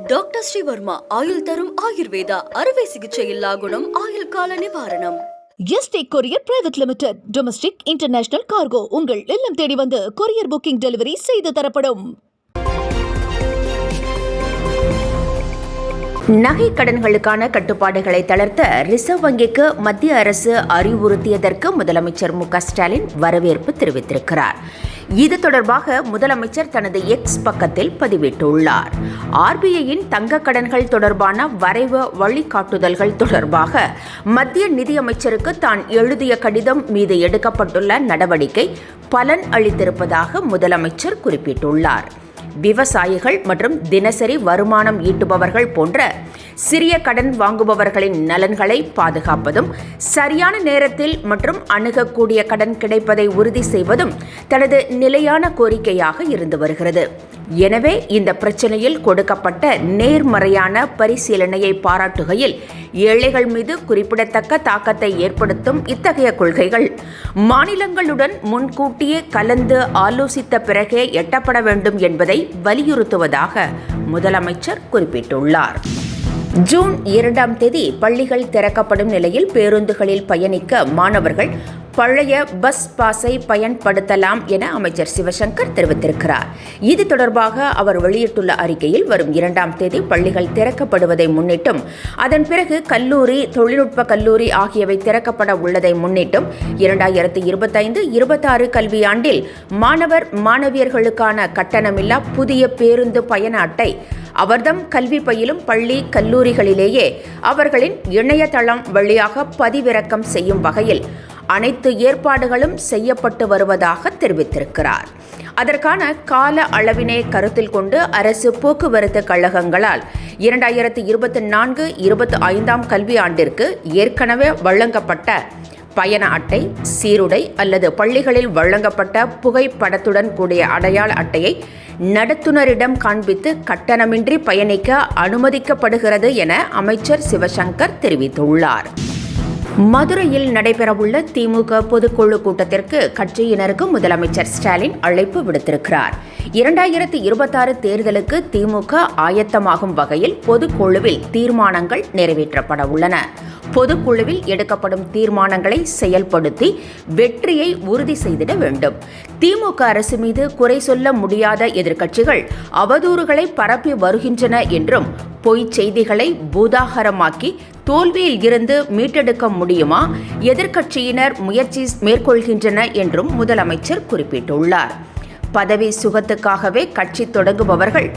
Doctor Sreevarma ஆயுள் தரும் ஆயுர்வேதா அறுவை சிகிச்சை இல்லா குணம் ஆயுள் கால நிவாரணம். Yesterday courier private limited. Domestic international cargo உங்கள் இல்லம் தேடி வந்து கொரியர் புக்கிங் டெலிவரி செய்து தரப்படும். நகை கடன்களுக்கான கட்டுப்பாடுகளை தளர்த்த ரிசர்வ் வங்கிக்கு மத்திய அரசு அறிவுறுத்தியதற்கு முதலமைச்சர் மு.க.ஸ்டாலின் வரவேற்பு தெரிவித்திருக்கிறார். இது தொடர்பாக முதலமைச்சர் தனது எக்ஸ் பக்கத்தில் பதிவிட்டுள்ளார். ஆர்பிஐயின் தங்க கடன்கள் தொடர்பான வரைவு வழிகாட்டுதல்கள் தொடர்பாக மத்திய நிதியமைச்சருக்கு தான் எழுதிய கடிதம் மீது எடுக்கப்பட்டுள்ள நடவடிக்கை பலன் அளித்திருப்பதாக முதலமைச்சர் குறிப்பிட்டுள்ளார். விவசாயிகள் மற்றும் தினசரி வருமானம் ஈட்டுபவர்கள் போன்ற சிறிய கடன் வாங்குபவர்களின் நலன்களை பாதுகாப்பதும் சரியான நேரத்தில் மற்றும் அணுகக்கூடிய கடன் கிடைப்பதை உறுதி செய்வதும் தனது நிலையான கோரிக்கையாக இருந்து வருகிறது. எனவே இந்த பிரச்சனையில் கொடுக்கப்பட்ட நேர்மறையான பரிசீலனையை பாராட்டுகையில் ஏழைகள் மீது குறிப்பிடத்தக்க தாக்கத்தை ஏற்படுத்தும் இத்தகைய கொள்கைகள் மாநிலங்களுடன் முன்கூட்டியே கலந்து ஆலோசித்த பிறகே எட்டப்பட வேண்டும் என்பதை வலியுறுத்துவதாக முதலமைச்சர் குறிப்பிட்டுள்ளார். ஜூன் 2ஆம் தேதி பள்ளிகள் திறக்கப்படும் நிலையில் பேருந்துகளில் பயணிக்க மாணவர்கள் பழைய பஸ் பாஸை பயன்படுத்தலாம் என அமைச்சர் சிவசங்கர் தெரிவித்திருக்கிறார். இது தொடர்பாக அவர் வெளியிட்டுள்ள அறிக்கையில் வரும் 2ஆம் தேதி பள்ளிகள் திறக்கப்படுவதை முன்னிட்டும் அதன் பிறகு கல்லூரி, தொழில்நுட்ப கல்லூரி ஆகியவை திறக்கப்பட உள்ளதை முன்னிட்டும் 2025-26 கல்வியாண்டில் மாணவர் மாணவியர்களுக்கான கட்டணமில்லா புதிய பேருந்து பயண அட்டை அவர்தம் கல்வி பயிலும் பள்ளி கல்லூரிகளிலேயே அவர்களின் இணையதளம் வழியாக பதிவிறக்கம் செய்யும் வகையில் அனைத்து ஏற்பாடுகளும் செய்யப்பட்டு வருவதாக தெரிவித்திருக்கிறார். அதற்கான கால அளவினை கருத்தில் கொண்டு அரசு போக்குவரத்து கழகங்களால் 2024-25 கல்வியாண்டிற்கு ஏற்கனவே வழங்கப்பட்ட பயண அட்டை, சீருடை அல்லது பள்ளிகளில் வழங்கப்பட்ட புகைப்படத்துடன் கூடிய அடையாள அட்டையை நடத்துனரிடம் காண்பித்து கட்டணமின்றி பயணிக்க அனுமதிக்கப்படுகிறது என அமைச்சர் சிவசங்கர் தெரிவித்துள்ளார். மதுரையில் நடைபெறவுள்ள திமுக பொதுக்குழு கூட்டத்திற்கு கட்சியினருக்கு முதலமைச்சர் ஸ்டாலின் அழைப்பு விடுத்திருக்கிறார். 2026 தேர்தலுக்கு திமுக ஆயத்தமாகும் வகையில் பொதுக்குழுவில் தீர்மானங்கள் நிறைவேற்றப்பட உள்ளன. பொதுக்குழுவில் எடுக்கப்படும் தீர்மானங்களை செயல்படுத்தி வெற்றியை உறுதி செய்திட வேண்டும். திமுக அரசு மீது குறை சொல்ல முடியாத எதிர்க்கட்சிகள் அவதூறுகளை பரப்பி வருகின்றன என்றும் பொய் செய்திகளை பூதாகரமாக்கி தோல்வியில் இருந்து மீட்டெடுக்க முடியுமா எதிர்க்கட்சியினர் முயற்சி மேற்கொள்கின்றன என்றும் முதலமைச்சர் குறிப்பிட்டுள்ளார். பதவி சுகத்துக்காகவே கட்சி தொடங்குபவர்கள்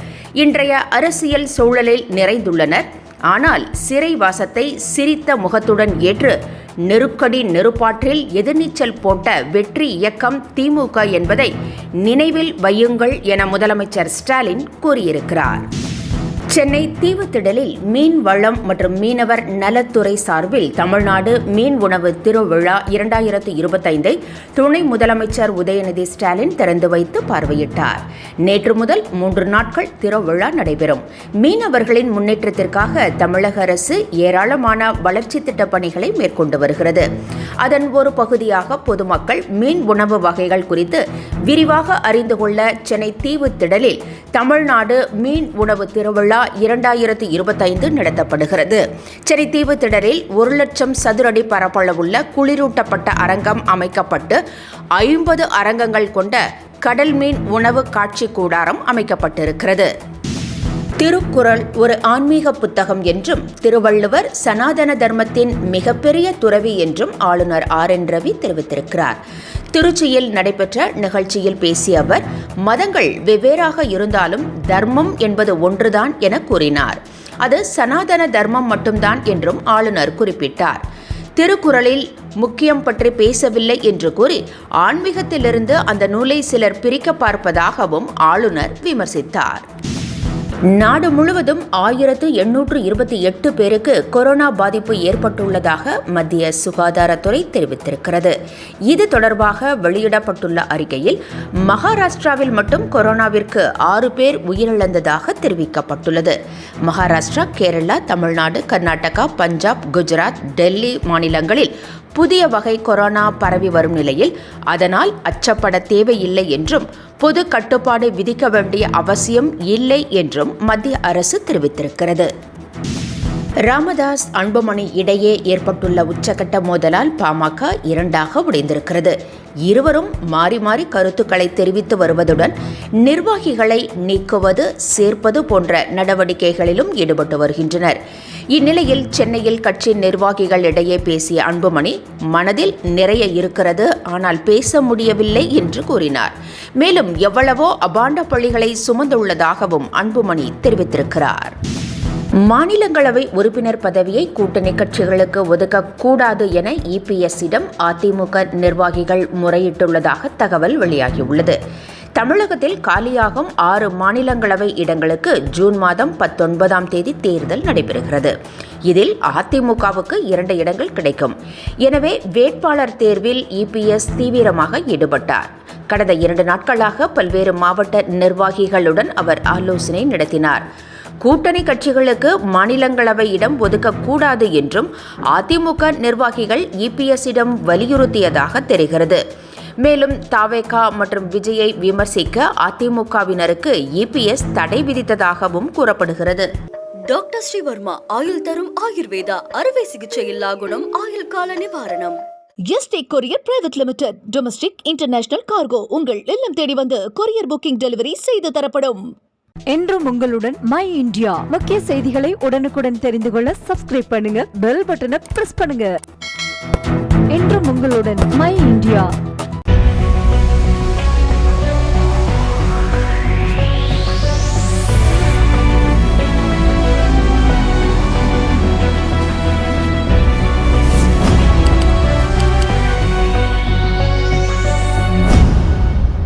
இன்றைய அரசியல் சூழலில் நிறைந்துள்ளனர். ஆனால் சிறைவாசத்தை சிரித்த முகத்துடன் ஏற்று நெருக்கடி நெருப்பாற்றில் எதிர்நீச்சல் போட்ட வெற்றி இயக்கம் திமுக என்பதை நினைவில் வையுங்கள் என முதலமைச்சர் ஸ்டாலின் கூறியிருக்கிறார். சென்னை தீவுத்திடலில் மீன் வளம் மற்றும் மீனவர் நலத்துறை சார்பில் தமிழ்நாடு மீன் உணவு திருவிழா 2025 துணை முதலமைச்சர் உதயநிதி ஸ்டாலின் திறந்து வைத்து பார்வையிட்டார். நேற்று முதல் 3 நாட்கள் திருவிழா நடைபெறும். மீனவர்களின் முன்னேற்றத்திற்காக தமிழக அரசு ஏராளமான வளர்ச்சி திட்டப் பணிகளை மேற்கொண்டு வருகிறது. அதன் ஒரு பகுதியாக பொதுமக்கள் மீன் உணவு வகைகள் குறித்து விரிவாக அறிந்து கொள்ள சென்னை தீவுத்திடலில் தமிழ்நாடு மீன் உணவு திருவிழா 2025 நடத்தப்படுகிறது. சென்னை தீவுத்திடலில் 1,00,000 சதுர அடி பரப்பளவுள்ள குளிரூட்டப்பட்ட அரங்கம் அமைக்கப்பட்டு 50 அரங்கங்கள் கொண்ட கடல் மீன் உணவு காட்சி கூடாரம் அமைக்கப்பட்டிருக்கிறது. திருக்குறள் ஒரு ஆன்மீக புத்தகம் என்றும் திருவள்ளுவர் சனாதன தர்மத்தின் மிகப்பெரிய துறவி என்றும் ஆளுநர் RN ரவி தெரிவித்திருக்கிறார். திருச்சியில் நடைபெற்ற நிகழ்ச்சியில் பேசிய அவர், மதங்கள் வெவ்வேறாக இருந்தாலும் தர்மம் என்பது ஒன்றுதான் என கூறினார். அது சனாதன தர்மம் மட்டும்தான் என்றும் ஆளுநர் குறிப்பிட்டார். திருக்குறளில் முக்கியம் பற்றி பேசவில்லை என்று கூறி ஆன்மீகத்திலிருந்து அந்த நூலை சிலர் பிரிக்க பார்ப்பதாகவும் ஆளுநர் விமர்சித்தார். நாடு முழுவதும் 1828 பேருக்கு கொரோனா பாதிப்பு ஏற்பட்டுள்ளதாக மத்திய சுகாதாரத்துறை தெரிவித்திருக்கிறது. இது தொடர்பாக வெளியிடப்பட்டுள்ள அறிக்கையில் மகாராஷ்டிராவில் மட்டும் கொரோனாவிற்கு 6 பேர் உயிரிழந்ததாக தெரிவிக்கப்பட்டுள்ளது. மகாராஷ்டிரா, கேரளா, தமிழ்நாடு, கர்நாடகா, பஞ்சாப், குஜராத், டெல்லி மாநிலங்களில் புதிய வகை கொரோனா பரவி வரும் நிலையில் அதனால் அச்சப்பட தேவையில்லை என்றும் பொது கட்டுப்பாடு விதிக்க வேண்டிய அவசியம் இல்லை என்றும் மத்திய அரசு தெரிவித்திருக்கிறது. ராமதாஸ் அன்புமணி இடையே ஏற்பட்டுள்ள உச்சகட்ட மோதலால் பாமக இரண்டாக உடைந்திருக்கிறது. இருவரும் மாறி மாறி கருத்துக்களை தெரிவித்து வருவதுடன் நிர்வாகிகளை நீக்குவது, சேர்ப்பது போன்ற நடவடிக்கைகளிலும் ஈடுபட்டு வருகின்றனர். இந்நிலையில் சென்னையில் கட்சி நிர்வாகிகளிடையே பேசிய அன்புமணி மனதில் நிறைய இருக்கிறது, ஆனால் பேச முடியவில்லை என்று கூறினார். மேலும் எவ்வளவோ அபாண்ட பழிகளை சுமந்துள்ளதாகவும் அன்புமணி தெரிவித்திருக்கிறார். மாநிலங்களவை உறுப்பினர் பதவியை கூட்டணி கட்சிகளுக்கு ஒதுக்கக்கூடாது என இபிஎஸ்ஸிடம் அதிமுக நிர்வாகிகள் முறையிட்டுள்ளதாக தகவல் வெளியாகியுள்ளது. தமிழகத்தில் காலியாகும் 6 மாநிலங்களவை இடங்களுக்கு ஜூன் மாதம் 19ஆம் தேதி தேர்தல் நடைபெறுகிறது. இதில் அதிமுகவுக்கு 2 இடங்கள் கிடைக்கும். எனவே வேட்பாளர் தேர்வில் இபிஎஸ் தீவிரமாக ஈடுபட்டார். கடந்த 2 நாட்களாக பல்வேறு மாவட்ட நிர்வாகிகளுடன் அவர் ஆலோசனை நடத்தினார். கூட்டணி கட்சிகளுக்கு மாநிலங்களவை இடம் ஒதுக்கக்கூடாது என்றும் அதிமுக நிர்வாகிகள் இபிஎஸ்ஸிடம் வலியுறுத்தியதாக தெரிகிறது. மேலும் தாவேகா மற்றும் விஜயை விமர்சிக்க அதிமுகவினருக்கு இபிஎஸ் தடை விதித்ததாகவும் கூறப்படுகிறது. டாக்டர் ஸ்ரீவர்மா ஆயுள் தரும் ஆயுர்வேதா அறுவை சிகிச்சை இல்லா குணம், ஆயுள் கால நிவாரணம். Yesterday courier private limited domestic international cargo உங்கள் இல்லம் தேடி வந்து கொரியர் புக்கிங் டெலிவரி செய்து தரப்படும். என்றும் உங்களுடன் மை இந்தியா. முக்கிய செய்திகளை உடனுக்குடன் தெரிந்து கொள்ள சப்ஸ்கிரைப் பண்ணுங்க, பெல் பட்டனை பிரஸ் பண்ணுங்க. என்றும் உங்களுடன் மை இந்தியா.